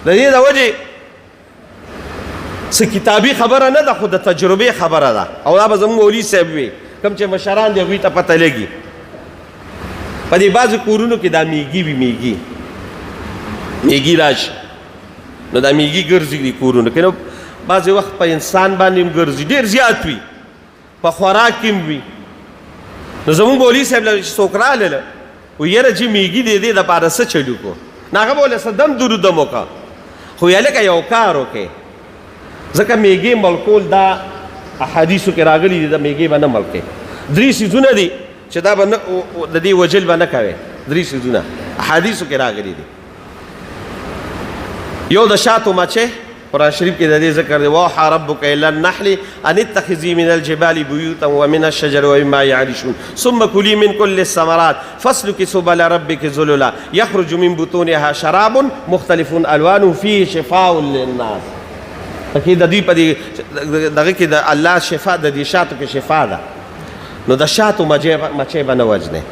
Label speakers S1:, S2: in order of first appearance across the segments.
S1: د دې د وجې څه کتابي خبره نه ده خو د تجربې خبره ده او دا به زموږ مولوي صاحب وي کوم چې مشران دي هغوی ته پته لګي په دې بعضو کورونو کې دا میږي وي میږي راشي نو دا میږي ګرځي دي کورونو کې نو بعضې وخت په انسان باندې هم ګرځي ډېر زیات وي په خوراک کې هم وي نو زموږ مولوي صاحب له چې څوک رالله و یاره چې میږي د دې دپاره څه چلو کو نو هغه به ولې څه دم درودم وکړه خو یا لکه یو کار وکړې ځکه میږي مړ کول دا احادیثو کې راغلي دي د میږي به نه مړ کوې 3 څیزونه دي چې دا به د دې وجل به نه کوې 3 څیزونه احادیثو کې راغلي دي یو د شاتو مچې قرآن شریف کې د دې ذکر دی واوحى ربک الی النحل ان اتخذی من الجبال بیوتا ومن الشجر ومما یعرشون ثم کلی من کل الثمرات فاسلکی سبل ربک ذللا یخرج من بطونها شراب مختلف الوانه فیه شفاء للناس پکې د دې په دغه کې د الله شفا د دې شاتو کې شفا ده نو د شاتو مچې به نه وژنې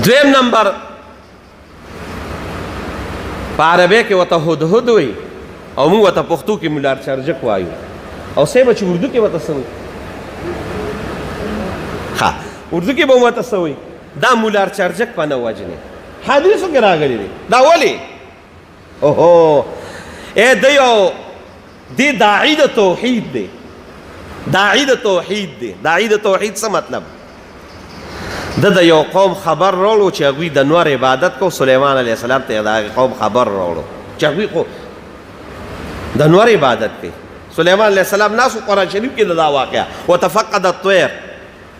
S1: دویم نمبر په عربی کې ورته هدهد وایي او موږ ورته پښتو کې ملار چرجک وایو او صاحب چې اردو کې ورته څه وایي ښه اردو کې به ورته څه وایي دا ملار چرجک په نه وژنې حدیثو کې راغلی دی دا ولې اوهو دی یو دی داعی د توحید دی داعی د توحید دی داعی د توحید څه مطلب د یو قوم خبر راوړو چې هغوی د نور عبادت کو سلیمان علیه السلام ته د هغې قوم خبر راوړو چې هغوی خو د نور عبادت کوي سلیمان علیه السلام ناسو قرآن شریف کې د دا واقعه وتفقد الطیر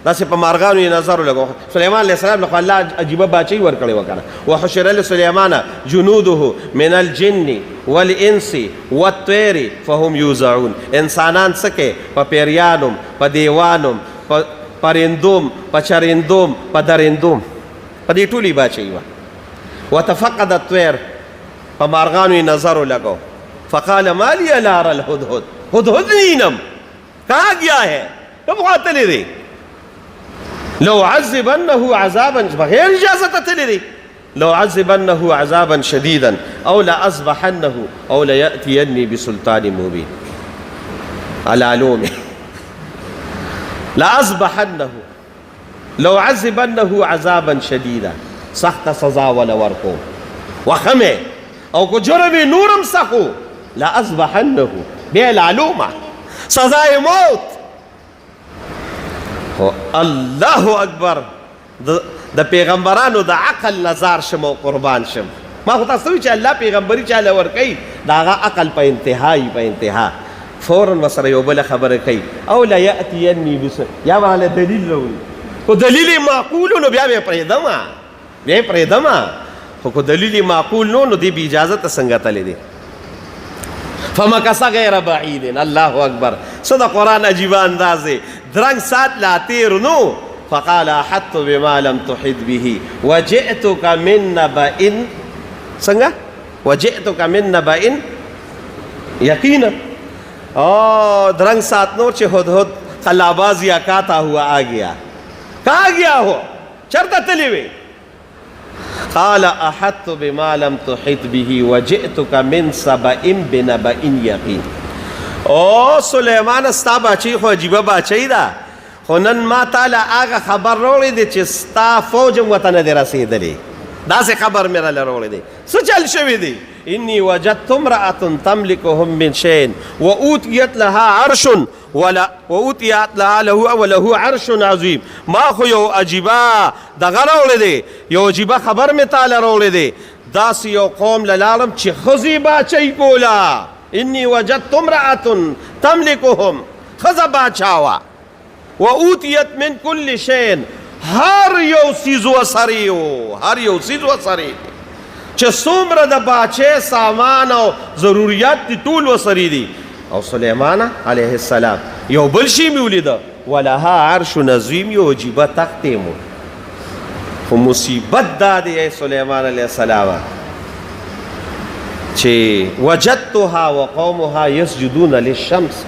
S1: داسې په مارغانو یې نظر ولګو سلیمان علیه السلام له خو الله عجیبه باچۍ ورکړې وه که نه وحشر لسلیمان جنوده من الجن والانس والطیر فهم یوزعون انسانان څه کوي په پیریانم په دیوانم په پرندوم په چرندوم په درندوم په دې ټولې باچۍ وه وتفقد الطیر په مارغانو یې نظر ولګو فقال ما لی لا ارى الهدهد هدهد نینم کہاں گیا ہے کب خواته دی لو عذبنه عذابا بغیر اجازت تلی دی لو عذبنه عذابا شديدا او لاصبحنه او لياتيني بسلطان مبين على لومه لاصبحنه لو عذبنه عذابا شديدا سخت سزا ولا ورکو وخمه او کو جرم نورم سخو لاصبحنه بالعلومه سزای موت الله اکبر د پیغمبرانو د عقل نظر شم او قربان شم ما خو تاسو چې الله پیغمبري چاله ور کوي دا عقل په انتها فورا وسره یو بل خبره کوي او لا یاتینی بس یا ولا دلیل لري کو دلیل معقول نو بیا به پرېدما خو کو دلیل معقول نو دی به اجازه څنګه تللی دی فمکث غیر بعید الله اکبر صدا قرآن عجیب انداز ہے درنگ سات لاتے رنو فقال احط بما لم تحط به وجئتك من نبأ څنګه وجئتك من نبأ یقینا درنگ سات نور چې هدهد خلاباز یا کاتا ہوا آ گیا کہاں گیا ہو چرتا تلی ہوئی قال احط بما لم تحط به وجئتك من سبأ بنبأ یقین او سلیمان ستا باچی خو عجیبه باچی ده خو نن ما تعالی هغه خبر راوړی دی چې ستا فوج هم ورته نه دی رسېدلی داسې خبر مې راله راوړی دی څه چل شوي دی انی وجدت امرأة تملکهم من شیء واوتیت لها عرش وله عرش عظیم ما خو یو عجیبه دغه راوړی دی یو عجیبه خبر مې تعالی راوړی دی داسې یو قوم له لاړم چې ښځې باچۍ کوله انی وجدت امرأة تملکهم ښځه باچا وه واوتیت من کل شیء هر یو څیز وسرې و هر یو څیز وسرې چې څومره د باچۍ سامان او ضروریات دي ټول وسرې دي او سلیمان علیه السلام یو بل شی مې ولیده ولها عرش عظیم یو عجیبه تخت یې مو خو مصیبت دا دی سلیمان علیه السلام چې وجدتها وقومها یسجدون للشمس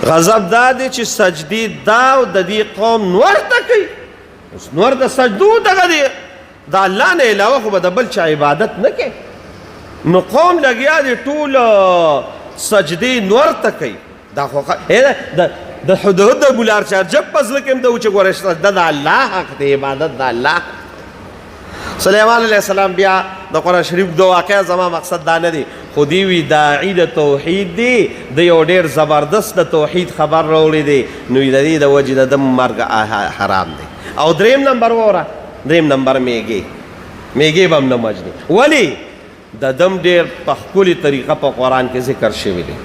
S1: غضب دا دی چې سجدې دا او د دې قوم نور ته کوي اوس نور د سجدو دغه دی د الله نه علاوه خو به د بل چا عبادت نه کوي نو قوم لګیا دي ټول سجدې نور ته کوي. دا خو د حدود د بولار چارجک په زړه کې هم د چې ګوره سجده د الله حق دی، عبادت د الله. سلیمان علیه السلام بیا د قرآن شریف د واقعه زما مقصد دا نه دی، خو دی وی داعی د توحید دی، د یو ډېر زبردست د توحید خبر راوړی دی، نو د دې د وجې د ده مرګ حرام دی. او دریم نمبر وره، دریم نمبر میږي به هم نه مجني. ولې؟ د دم ډېر په ښکلې طریقه په قرآن کې ذکر شوی دی،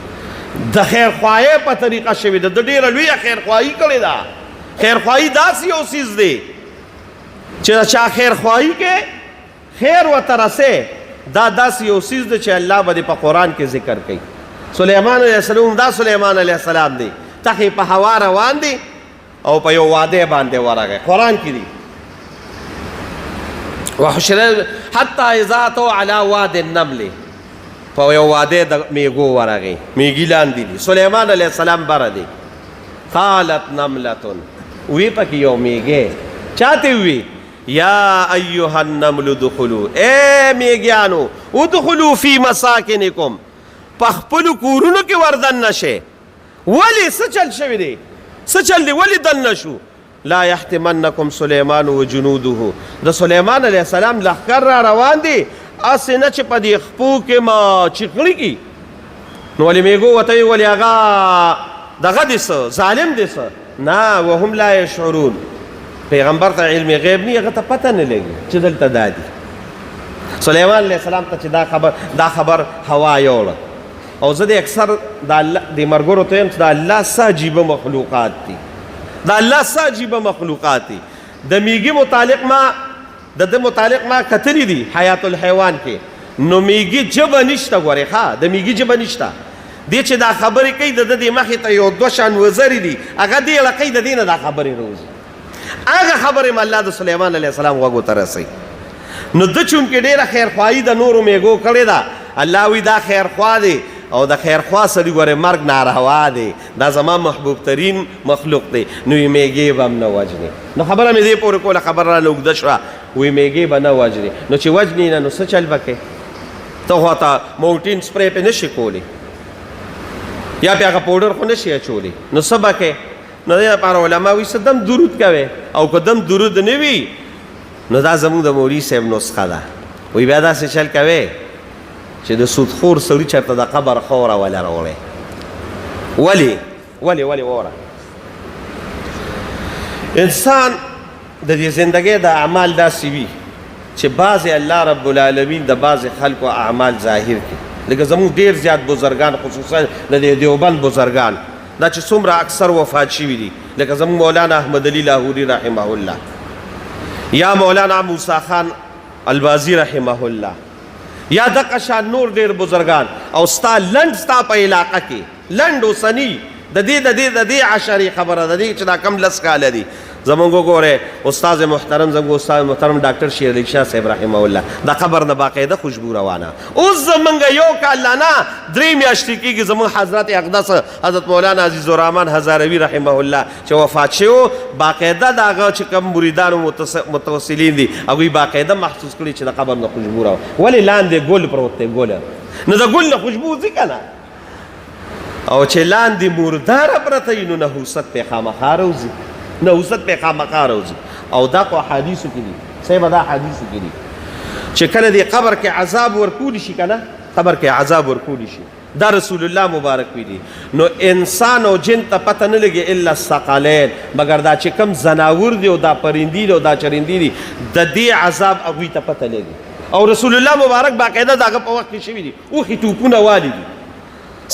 S1: د خیرخواهۍ په طریقه شوی ده، د ډېره لویه خیرخواهي کړې ده. خیرخواهي داسې یو څیز دی چې د چا خیرخواهي کې خیر ورته رسې، دا داسې یو څیز دی چې الله به په قرآن کې ذکر کوي. سلیمان علیه السلام دا سلیمان علیه السلام دی، تخې په هوا روان دی او په یو واده باندې ورغی، قرآن کې دی. وحشر حتی اذا اتوا علی واد النمل، په یو واده د میږو ورغی، میږي لاندې دي، سلیمان علیه السلام بره دی. قالت نملة، وی پکې یو میږی چاته وی یا ایها النمل ادخلوا، اے میږیانو ادخلوا فی مساکنکم، په خپلو کورونو کې وردن نشئ. ولې څه چل شوی دی؟ څه چل دی؟ ولې دن نشو؟ لا یحتمنکم سلیمان و جنوده، د سلیمان علیه السلام لښکر را روان دی، اسې نه چې په دې خپو کې ما چیغړي کی. نو ولې میږو ورته ویل ولې هغه دغه دی څه ظالم دی څه؟ نه، وهم لا یشعرون. پیغمبر ته علم غیب نه، هغه ته پته نه لګي چې دلته دا دي. سلیمان علیه السلام ته چې دا خبر هوا یوړه. او زه د اکثر د مرګورو ته یم چې د الله څه عجیبه مخلوقات دي، د الله څه عجیبه مخلوقات دي. د میږي متعلق ما کتلی دي حیات الحیوان کې، نو میږي ژبه نشته. ګورې ښه، د میږي ژبه نشته. دې چې دا خبرې کوي د دې مخې ته یو دوه شان وزرې دي، هغه دې لقۍ د دې نه دا خبرې روزي. هغه خبرې م الله د سلیمان علیه السلام غوږو ته رسوي. نو ده چونکې ډېره خیرخواهي د نورو میږو کړې ده، الله وی دا خیرخوا دی، او د خیرخوا سړي ګورې مرګ ناروا دی، دا زما محبوب ترین مخلوق دی، نو یې میږې به هم نه وجني. نو خبره مې دې پورې کوله، خبره رانه اوږده شوه، وی میږې به نه وجني. نو چې وجني نه، نو څه چل به کوې؟ ته خو ته موټین سپری پې نه شي کولی، یا پې هغه پوډر خو نه شي اچولی، نو څه به کوې؟ نو دې لپاره علما وایي څه دم درود کوئ، او که دم درود نه وي نو دا زموږ د مولوي صاحب نسخه ده. وایي بیا داسې چل کوئ چې د سودخور سړي چېرته د قبر خوره وله راوړی. ولې وره انسان د دې زندګۍ د اعمال داسې وي چې بعضې الله رب العالمین د بعضې خلکو اعمال ظاهر کړي. لکه زموږ ډېر زیات بزرګان، خصوصا د دیوبند بزرګان، دا چې څومره اکثر وفات شوي دي، لکه زموږ مولانا احمد علي لاهوري رحمه الله، یا مولانا موسی خان البازي رحمه الله، یا دغه شان نور ډېر بزرګان. او ستا لنډ ستا په علاقه کې لنډ اوسني د دې عشرې خبره د دې چې دا کم 10 کاله دي. زمونږ وګورئ استاد محترم، زمونږ استاد محترم ډاکټر شیر علي شاه صاحب رحمه الله، د قبر نه باقاعده خوشبو روانه. اوس زمونږ یو کال نه 3 میاشتې کېږي زمونږ حضرت اقدس حضرت مولانا عزیز الرحمن هزاروي رحمه الله چې وفات شوی، باقاعده د هغه چې کوم مریدانو متوسلین دي هغوی باقاعده محسوس کړي چې د قبر نه خوشبو راوړي. ولې لاندې ګل پروت دی، ګل نو د ګل نه خوشبو ځي که نه؟ او چې لاندې مرداره پرته وي نو نحوست پې خامخا راوځي، نحوست پې خامخا راوځي. او دا خو احادیثو کې دي صاحبه، دا احادیثو کې دي چې کله دې قبر کې عذاب ورکولی شي که نه، قبر کې عذاب ورکولی شي، دا رسول الله مبارک ویلي. نو انسان او جن ته پته نه لګي الا الثقلین، مګر دا چې کوم زناور دي او دا پرندي دي او دا چرندي دي، د دې عذاب هغوی ته پته لګي. او رسول الله مبارک باقاعده د هغه په وخت کې شوي دي، اوښې ټوپونه والي دي،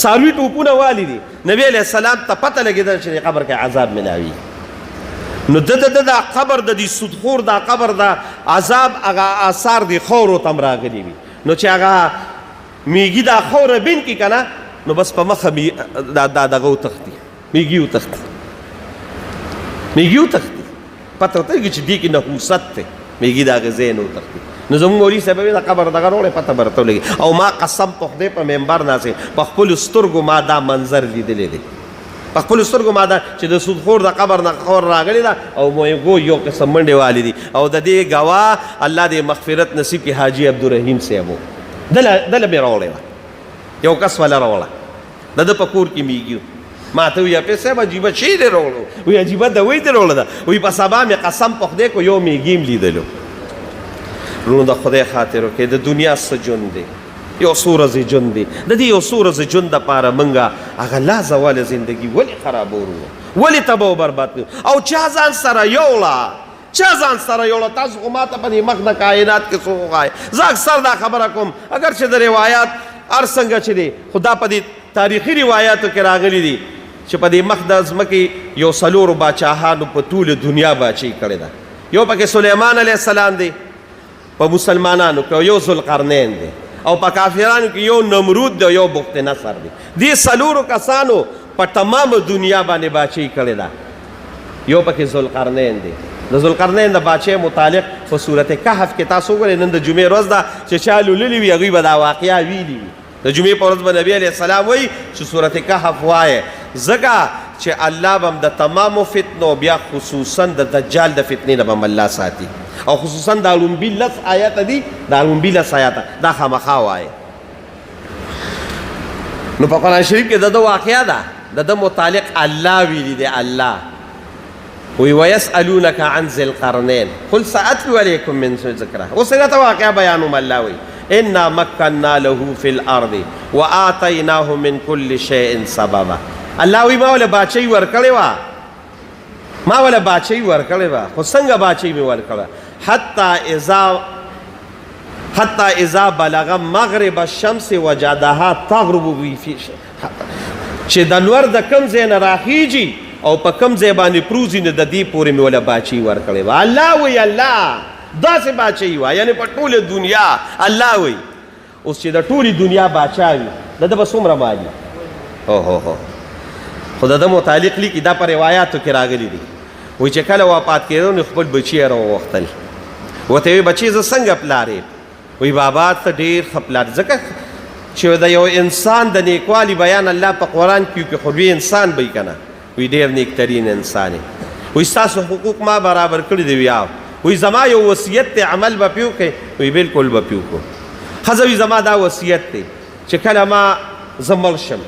S1: څاروي ټوپونه والي دي، نبي علیه السلام ته پته لګېدل چې د قبر کې عذاب ملاوي. نو دا قبر د دې سودخور دا قبر دا عذاب هغه آثار د خاورو ته هم راغلي وي. نو چې هغه میږي دا خاوره بین کړي که نه، نو بس په مخه دغه وتښتي، میږي وتښتي، پته ورته لګي چې دې کې نحوست دی، میږي د هغې ځای نه وتښتي. نو زموږ مولوي صاحب د قبر دغه راوړی، پته به راته ولګي. او ما قسم په خدای په منبر ناسې په خپلو سترګو ما دا منظر لیدلی دی، په خپلو سترګو ما دا چې د سودخور د قبر نه خور راغلی ده او موږ یو قسم منډې والي دي. او د دې ګواه الله دې مغفرت نصیب کړي حاجي عبدالرحیم صاحب و، دله مې راوړې وه، یو کس وله راوړه، د ده په کور کې میږي ما ته وی اپې صاحب عجیبه شی دی راوړو، وی عجیبه دوی دی راوړه ده، وی په سبا مې قسم په خدای کو یو میږي م لیدلو. وروڼو د خدای خاطر وکړئ، د دنیا څه ژوند دی، یو څو ورځې ژوند دی، د دې یو څو ورځې ژوند دپاره موږ هغه لا زواله زندګي ولې خرابوو، ولې تباه و برباد کړو؟ او چا ځان سره یوړه؟ تاسو خو ما ته په دې مخ د کائنات کې څه ووایئ؟ زه اکثر دا خبره کوم، اگر چې د روایات هر څنګه چې دی خو دا په دې تاریخي روایاتو کې راغلي دي چې په دې مخ د ځمکې یو څلورو باچاهانو په ټوله دنیا باچۍ کړې ده. یو پکې سلیمان علیه السلام دی، په مسلمانانو کې یو ذوالقرنین دی، او په کافرانو کې یو نمرود دی، یو بخت نصر دی. دې څلورو کسانو په تمامه دنیا باندې باچۍ کړې ده. یو پکې ذوالقرنین دی. د ذوالقرنین د باچۍ متعلق په صورت کهف کې تاسو وګورئ، نن د جمعې ورځ ده چې چا لوللي وي هغوی به دا واقعه ویلي وي. د جمعې په ورځ به نبي علیه السلام وایي چې صورت کهف وایه، ځکه چې الله به هم د تمامو فتنو بیا خصوصا د دجال د فتنې نه به هم الله ساتي، او خصوصا دا لومبي لس آیاته دي، دا لومبي لس آیاته دا خامخا وایه. نو په قرآن شریف کې د ده واقعه ده، د ده متعلق الله ویلي دی. الله وی ویسألونک عن ذی القرنین قل سأتلو علیکم من ذکره. اوس راته واقعه بیانوم. الله وی انا مکنا له فی الارض وآتیناه من کل شیء سببا. الله وی ما ولا باچۍ ورکړې وه، ما ولا باچۍ ورکړې وه، خو څنګه باچۍ مې ورکړه؟ حتی اذا بلغ مغرب الشمس وجدها تغرب فی، چې د نور د کم ځای نه راخیږي او په کم ځای باندې پروزي نه د دې پورې مې ولا باچۍ ورکړې وه. الله وی الله داسې باچۍ وه، یعنې په ټوله دنیا. الله وی اوس چې د ټولې دنیا باچا وي د ده به څومره مالي؟ اوهو خو د ده متعلق لیکي، دا په روایاتو کې راغلي دي. وایي چې کله وفات کېدو نو خپل بچي یې راوغوښتل، ورته وایي بچي زه څنګه پلار یم؟ وایي بابا ته ډېر ښه پلار، ځکه چې د یو انسان د نیکوالي بیان الله په قرآن کې خو لوی انسان به وي که نه، وایي ډېر نیکترین انسان یې. وایي ستاسو حقوق ما برابر کړي دي؟ ویاو. وایي زما یو وصیت دی، عمل به پې وکړئ؟ وایي بلکل به پې وکړو. ښځه وایي زما دا وصیت دی چې کله ما زه مړ شم،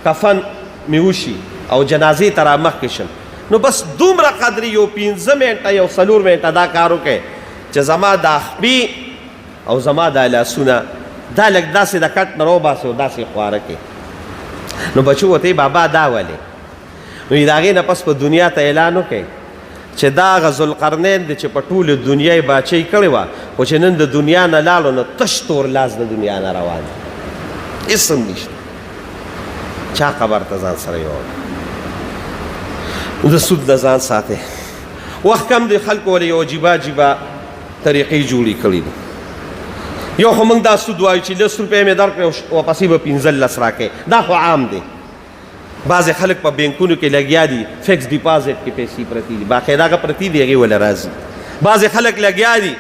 S1: کفن مې وشي او جنازې ته رامخکې شم، نو بس دومره قدرې یو 15 منټه یو 4 منټه دا کار وکړئ چې زما دا خپې او زما دا لاسونه دا لږ داسې د کټ نه راوباسئ او داسې خواره کړئ. نو بچو ورته بابا دا ولې؟ نو د هغې نه پس په دنیا ته اعلان وکړئ چې دا هغه ذوالقرنین دی چې په ټوله دنیا یې باچۍ کړې وه، خو چې نن د دنیا نه لاړو نو تش تور لاس د دنیا نه روان دی، هېڅ هم نشته. چا خبر ته ځان سره یوړ؟ د سود نه ځان ساتئ. وخت کم دی، خلکو ولې یو عجیبه عجیبه طریقې جوړې کړي دي. یو خو موږ دا سود وایو چې 10 روپۍ مې درکړې واپسې به 15 راکړې، دا خو عام دی. بعضې خلک په بینکونو کې لګیا دي، فکس ډیپازټ کې پیسې پرتې دي، باقاعده هغه پرتې دي، هغې وله راځي. بعضې خلک لګیا دي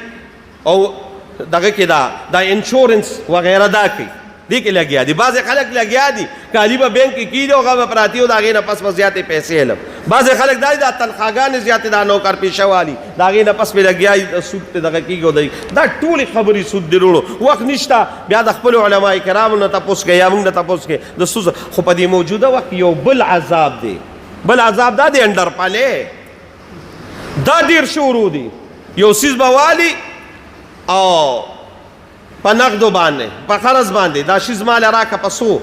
S1: او دغه کې دا انشورنس وغیره دا کوي، دې کې لګیا دي. بعضې خلک لګیا دي کالي به بینک کې کېږي او هغه به پراتې او د هغې نه پس به زیاتې پیسې علم. بعضې خلک دا دي دا تنخواګانې زیاتې دا نوکر پیشه والي د هغې نه پس مې لګیا دي د سود ته دغه کېږي او دا ټولې خبرې سود دي. وروڼو وخت نشته، بیا د خپلو علما کرامو نه تپوس کوئ یا موږ نه تپوس کوئ د سود. خو په دې موجوده وخت یو بل عذاب دی، بل عذاب دا دی انډرپالې، دا ډېر شروع دي. یو څیز به والي او په نقدو باندې په قرض باندې دا شیز مال راکه په څو،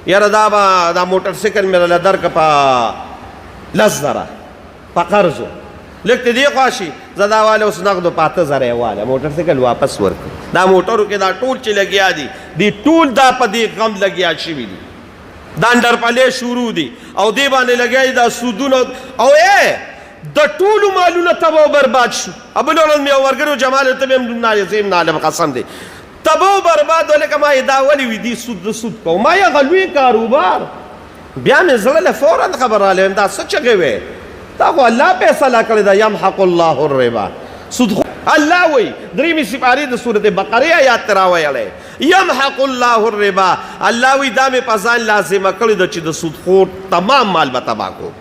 S1: یاره دا موټر سایکل مې راله درکه په 10,000 په قرضو، لږ ته دې خوا شي زه دا واله اوس نقدو په 8,000 یې واله موټر سایکل واپس ورکړي. دا موټرو کې دا ټول چې لګیا دي دې ټول دا په دې غم لګیا شوي دي، دا انډرپالې شروع دي او دې باندې لګیا دي دا سودونه او د ټولو مالونه تباه برباد شو. بل ورځ مې یو ورګرو جمال ته مې زه هم نالم قسم دی تباه برباد ولکه ما یې دا ولې وي دي سود د سود کوم، ما یې هغه لوی کاروبار. بیا مې زړه له فوراً خبر رالی دا څه چغې وې، دا خو الله فیصله کړې ده یمحق الله الربا. سود الله وی 3 سپارې د سورت بقره آیات ته راویلی یمحق الله الربا. الله وی دا مې په ځان لازمه کړې ده چې د سودخور تمام مال به تباه کو.